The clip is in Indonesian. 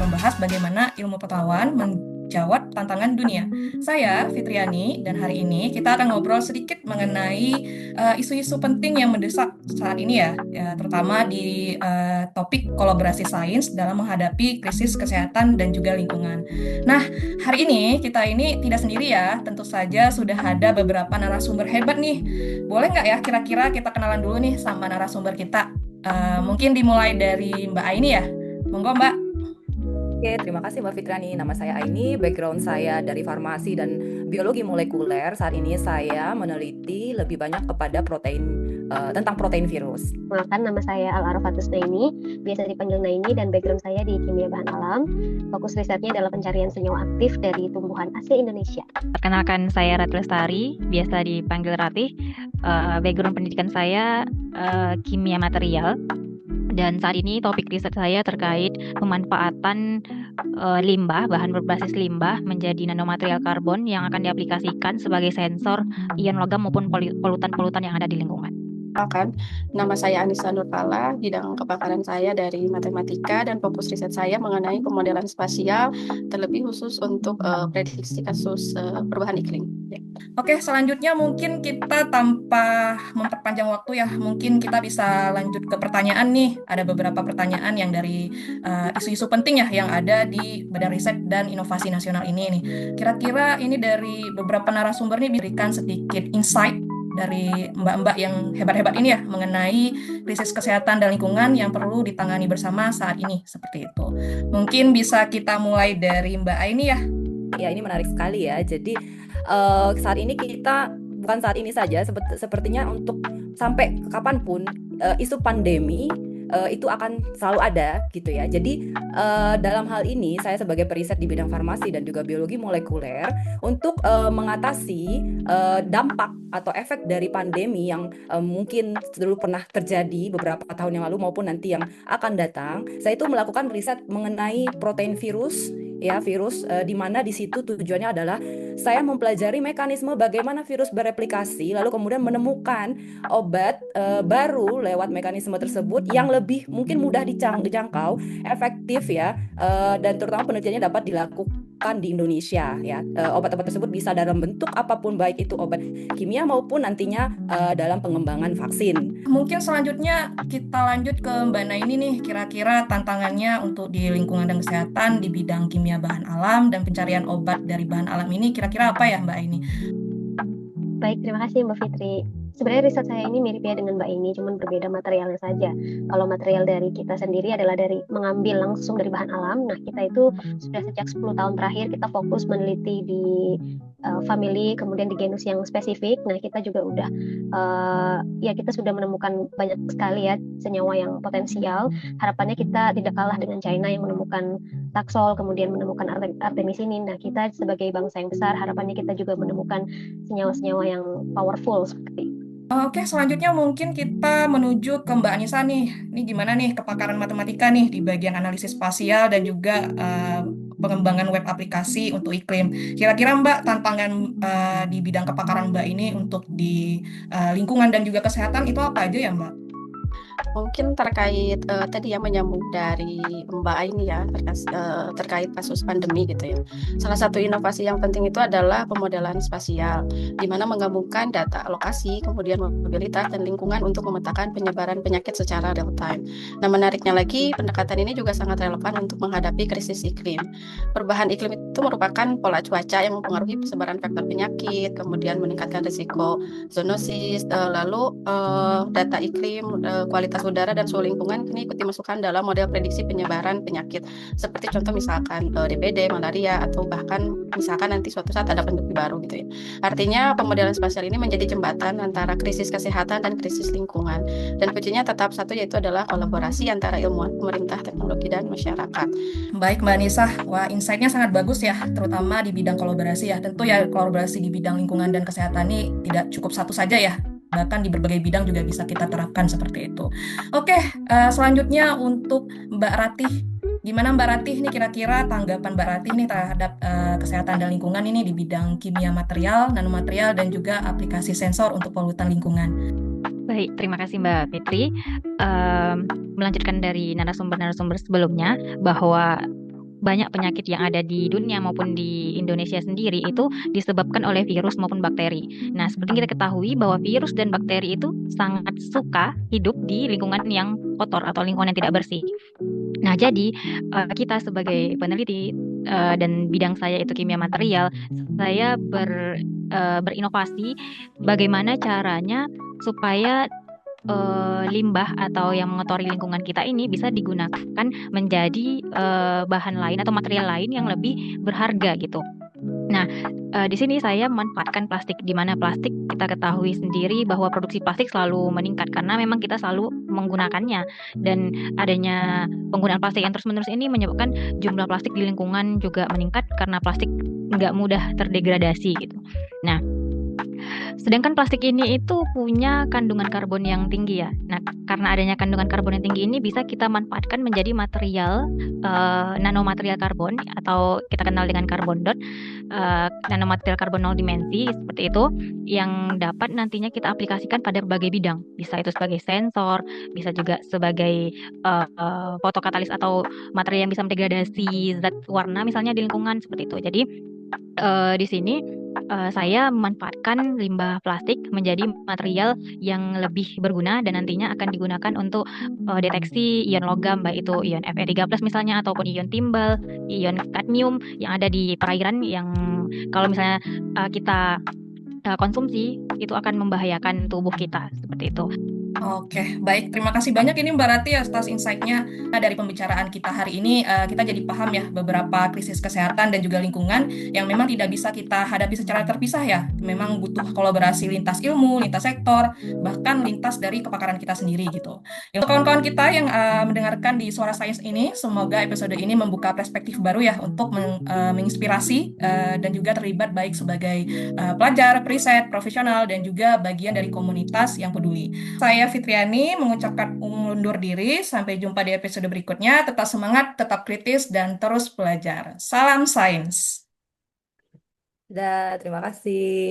membahas bagaimana ilmu pengetahuan menjawab tantangan dunia. Saya Fitriani dan hari ini kita akan ngobrol sedikit mengenai isu-isu penting yang mendesak saat ini terutama di topik kolaborasi sains dalam menghadapi krisis kesehatan dan juga lingkungan. Nah, hari ini kita ini tidak sendiri ya, tentu saja sudah ada beberapa narasumber hebat nih. Boleh nggak ya kira-kira kita kenalan dulu nih sama narasumber kita? Mungkin dimulai dari Mbak Aini ya. Monggo Mbak. Oke, terima kasih Mbak Fitrani. Nama saya Aini, background saya dari farmasi dan biologi molekuler. Saat ini saya meneliti lebih banyak kepada tentang protein virus. Perkenalkan, nama saya Al-Arafatus Naini, biasa dipanggil Naini, dan background saya di kimia bahan alam. Fokus risetnya adalah pencarian senyawa aktif dari tumbuhan asli Indonesia. Perkenalkan, saya Ratu Lestari, biasa dipanggil Ratih. Background pendidikan saya kimia material. Dan saat ini topik riset saya terkait pemanfaatan limbah, bahan berbasis limbah menjadi nanomaterial karbon yang akan diaplikasikan sebagai sensor ion logam maupun polutan-polutan yang ada di lingkungan. Nama saya Anissa Nurpala, bidang kepakaran saya dari matematika dan fokus riset saya mengenai pemodelan spasial, terlebih khusus untuk prediksi kasus perubahan iklim. Ya. Oke, selanjutnya mungkin kita tanpa memperpanjang waktu ya, mungkin kita bisa lanjut ke pertanyaan nih. Ada beberapa pertanyaan yang dari isu-isu penting ya yang ada di Badan Riset dan Inovasi Nasional ini nih. Kira-kira ini dari beberapa narasumber nih berikan sedikit insight dari mbak-mbak yang hebat-hebat ini ya mengenai krisis kesehatan dan lingkungan yang perlu ditangani bersama saat ini seperti itu. Mungkin bisa kita mulai dari Mbak Aini ya. Ya, ini menarik sekali ya. Jadi saat ini kita bukan saat ini saja, sepertinya untuk sampai kapanpun isu pandemi itu akan selalu ada gitu ya. Jadi dalam hal ini saya sebagai periset di bidang farmasi dan juga biologi molekuler untuk mengatasi dampak atau efek dari pandemi yang mungkin dulu pernah terjadi beberapa tahun yang lalu maupun nanti yang akan datang. Saya itu melakukan riset mengenai protein virus ya, virus di mana di situ tujuannya adalah saya mempelajari mekanisme bagaimana virus bereplikasi lalu kemudian menemukan obat baru lewat mekanisme tersebut yang lebih mungkin mudah dijangkau, efektif ya, dan terutama penelitiannya dapat dilakukan di Indonesia ya. Obat-obat tersebut bisa dalam bentuk apapun, baik itu obat kimia maupun nantinya dalam pengembangan vaksin. Mungkin selanjutnya kita lanjut ke Mbak Naini nih, kira-kira tantangannya untuk di lingkungan dan kesehatan di bidang kimia bahan alam dan pencarian obat dari bahan alam ini kira-kira apa ya Mbak Aini? Baik, terima kasih Mbak Fitri. Sebenarnya riset saya ini mirip ya dengan Mbak Ini, cuman berbeda materialnya saja. Kalau material dari kita sendiri adalah dari mengambil langsung dari bahan alam. Nah, kita itu sudah sejak 10 tahun terakhir kita fokus meneliti di family, kemudian di genus yang spesifik. Nah, kita juga udah kita sudah menemukan banyak sekali ya senyawa yang potensial. Harapannya kita tidak kalah dengan China yang menemukan taksol, kemudian menemukan artemisinin. Nah, kita sebagai bangsa yang besar, harapannya kita juga menemukan senyawa-senyawa yang powerful seperti itu. Oke, selanjutnya mungkin kita menuju ke Mbak Anissa nih. Ini gimana nih kepakaran matematika nih di bagian analisis spasial dan juga pengembangan web aplikasi untuk iklim. Kira-kira Mbak tantangan di bidang kepakaran Mbak ini untuk di lingkungan dan juga kesehatan itu apa aja ya Mbak? Mungkin terkait tadi ya menyambung dari Mbak Aini ya terkait kasus pandemi gitu ya. Salah satu inovasi yang penting itu adalah pemodelan spasial, di mana menggabungkan data lokasi, kemudian mobilitas dan lingkungan untuk memetakan penyebaran penyakit secara real time. Nah, menariknya lagi, pendekatan ini juga sangat relevan untuk menghadapi krisis iklim. Perubahan iklim itu merupakan pola cuaca yang mempengaruhi persebaran faktor penyakit, kemudian meningkatkan risiko zoonosis, lalu data iklim, kualitas udara dan suhu lingkungan ini ikut dimasukkan dalam model prediksi penyebaran penyakit seperti contoh misalkan DBD, malaria, atau bahkan misalkan nanti suatu saat ada pandemi baru gitu ya. Artinya pemodelan spasial ini menjadi jembatan antara krisis kesehatan dan krisis lingkungan, dan kuncinya tetap satu, yaitu adalah kolaborasi antara ilmuwan, pemerintah, teknologi, dan masyarakat. Baik Mbak Anissa, wah insight-nya sangat bagus ya, terutama di bidang kolaborasi ya. Tentu ya kolaborasi di bidang lingkungan dan kesehatan ini tidak cukup satu saja ya, bahkan di berbagai bidang juga bisa kita terapkan seperti itu. Oke, selanjutnya untuk Mbak Ratih. Gimana Mbak Ratih nih kira-kira tanggapan Mbak Ratih nih terhadap kesehatan dan lingkungan ini di bidang kimia material, nanomaterial, dan juga aplikasi sensor untuk polutan lingkungan? Baik, terima kasih Mbak Fitri. Melanjutkan dari narasumber-narasumber sebelumnya bahwa banyak penyakit yang ada di dunia maupun di Indonesia sendiri itu disebabkan oleh virus maupun bakteri. Nah, seperti yang kita ketahui bahwa virus dan bakteri itu sangat suka hidup di lingkungan yang kotor atau lingkungan yang tidak bersih. Nah, jadi kita sebagai peneliti dan bidang saya itu kimia material, saya berinovasi bagaimana caranya supaya limbah atau yang mengotori lingkungan kita ini bisa digunakan menjadi bahan lain atau material lain yang lebih berharga gitu. Nah, di sini saya memanfaatkan plastik, di mana plastik kita ketahui sendiri bahwa produksi plastik selalu meningkat karena memang kita selalu menggunakannya, dan adanya penggunaan plastik yang terus-menerus ini menyebabkan jumlah plastik di lingkungan juga meningkat karena plastik nggak mudah terdegradasi gitu. Nah, sedangkan plastik ini itu punya kandungan karbon yang tinggi ya. Nah, karena adanya kandungan karbon yang tinggi ini bisa kita manfaatkan menjadi material nanomaterial karbon atau kita kenal dengan karbon dot, nanomaterial karbon nol dimensi seperti itu, yang dapat nantinya kita aplikasikan pada berbagai bidang. Bisa itu sebagai sensor, bisa juga sebagai fotokatalis atau material yang bisa mendegradasi zat warna misalnya di lingkungan seperti itu. Jadi di sini saya memanfaatkan limbah plastik menjadi material yang lebih berguna dan nantinya akan digunakan untuk deteksi ion logam, baik itu ion Fe3+ misalnya ataupun ion timbal, ion kadmium yang ada di perairan yang kalau misalnya kita konsumsi itu akan membahayakan tubuh kita seperti itu. Oke, baik. Terima kasih banyak ini Mbak Rati atas insight-nya. Nah, dari pembicaraan kita hari ini, kita jadi paham ya beberapa krisis kesehatan dan juga lingkungan yang memang tidak bisa kita hadapi secara terpisah ya. Memang butuh kolaborasi lintas ilmu, lintas sektor, bahkan lintas dari kepakaran kita sendiri gitu. Untuk kawan-kawan kita yang mendengarkan di Suara Sains ini, semoga episode ini membuka perspektif baru ya untuk menginspirasi dan juga terlibat baik sebagai pelajar, periset, profesional, dan juga bagian dari komunitas yang peduli. Saya Fitriani mengucapkan undur diri. Sampai jumpa di episode berikutnya. Tetap semangat, tetap kritis, dan terus belajar. Salam sains. Terima kasih.